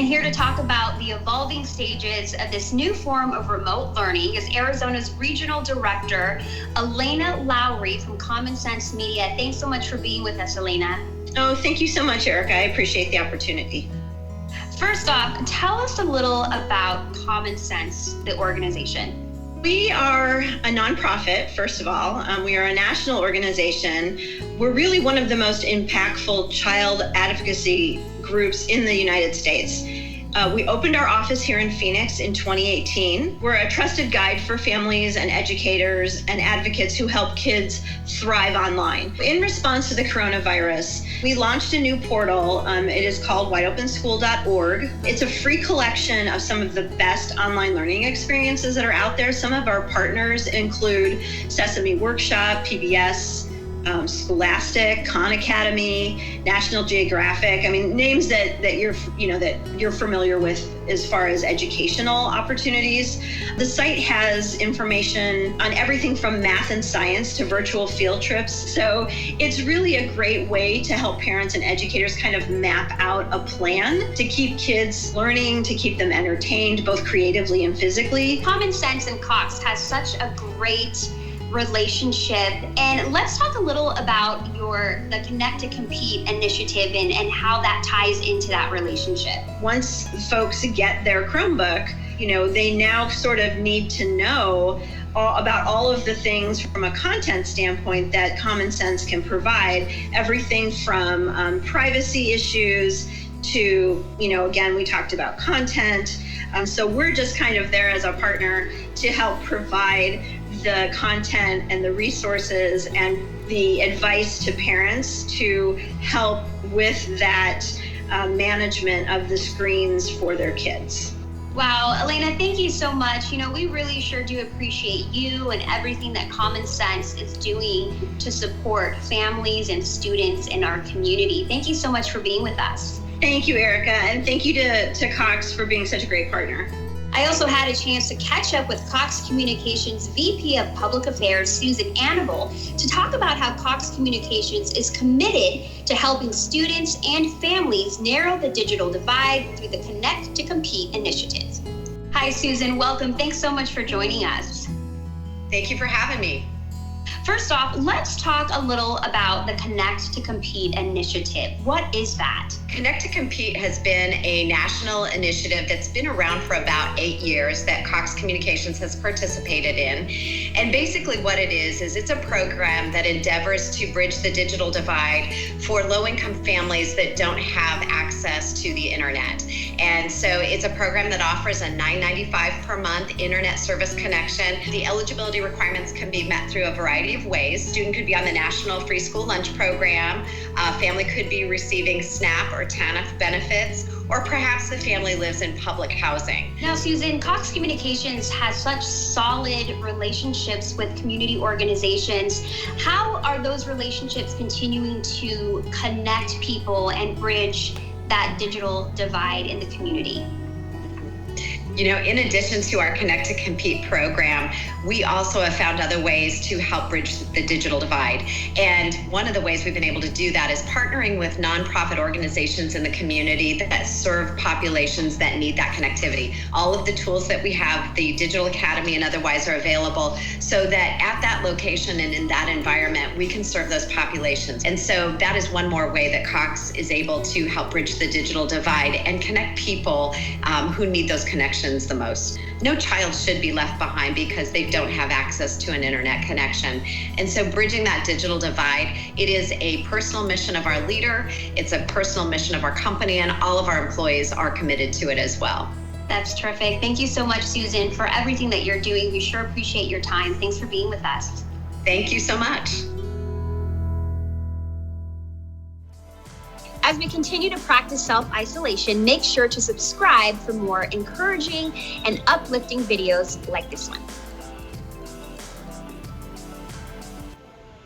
And here to talk about the evolving stages of this new form of remote learning is Arizona's Regional Director, Elena Lowry from Common Sense Media. Thanks so much for being with us, Elena. Oh, thank you so much, Erica. I appreciate the opportunity. First off, tell us a little about Common Sense, the organization. We are a nonprofit, first of all. We are a national organization. We're really one of the most impactful child advocacy groups in the United States. We opened our office here in Phoenix in 2018. We're a trusted guide for families and educators and advocates who help kids thrive online. In response to the coronavirus, we launched a new portal. It is called wideopenschool.org. It's a free collection of some of the best online learning experiences that are out there. Some of our partners include Sesame Workshop, PBS, Scholastic, Khan Academy, National Geographic. I mean, names that you're familiar with as far as educational opportunities. The site has information on everything from math and science to virtual field trips. So it's really a great way to help parents and educators kind of map out a plan to keep kids learning, to keep them entertained, both creatively and physically. Common Sense and Cox has such a great relationship, and let's talk a little about the Connect2Compete initiative and how that ties into that relationship. Once folks get their Chromebook, they now sort of need to know about all of the things from a content standpoint that Common Sense can provide, everything from privacy issues to, again, we talked about content. So we're just kind of there as a partner to help provide the content and the resources and the advice to parents to help with that management of the screens for their kids. Wow, Elena, thank you so much. We really sure do appreciate you and everything that Common Sense is doing to support families and students in our community. Thank you so much for being with us. Thank you, Erica, and thank you to Cox for being such a great partner. I also had a chance to catch up with Cox Communications VP of Public Affairs, Susan Annable, to talk about how Cox Communications is committed to helping students and families narrow the digital divide through the Connect2Compete initiative. Hi, Susan. Welcome. Thanks so much for joining us. Thank you for having me. First off, let's talk a little about the Connect2Compete initiative. What is that? Connect2Compete has been a national initiative that's been around for about 8 years that Cox Communications has participated in. And basically what it is it's a program that endeavors to bridge the digital divide for low-income families that don't have access to the internet. And so it's a program that offers a $9.95 per month internet service connection. The eligibility requirements can be met through a variety of ways. Student could be on the National Free School Lunch Program. Family could be receiving SNAP or TANF benefits, or perhaps the family lives in public housing. Now, Susan, Cox Communications has such solid relationships with community organizations. How are those relationships continuing to connect people and bridge that digital divide in the community? In addition to our Connect2Compete program, we also have found other ways to help bridge the digital divide. And one of the ways we've been able to do that is partnering with nonprofit organizations in the community that serve populations that need that connectivity. All of the tools that we have, the Digital Academy and otherwise, are available so that at that location and in that environment, we can serve those populations. And so that is one more way that Cox is able to help bridge the digital divide and connect people who need those connections the most. No child should be left behind because they don't have access to an internet connection. And so bridging that digital divide, it is a personal mission of our leader, it's a personal mission of our company, and all of our employees are committed to it as well. That's terrific. Thank you so much, Susan, for everything that you're doing. We sure appreciate your time. Thanks for being with us. Thank you so much. As we continue to practice self-isolation, make sure to subscribe for more encouraging and uplifting videos like this one.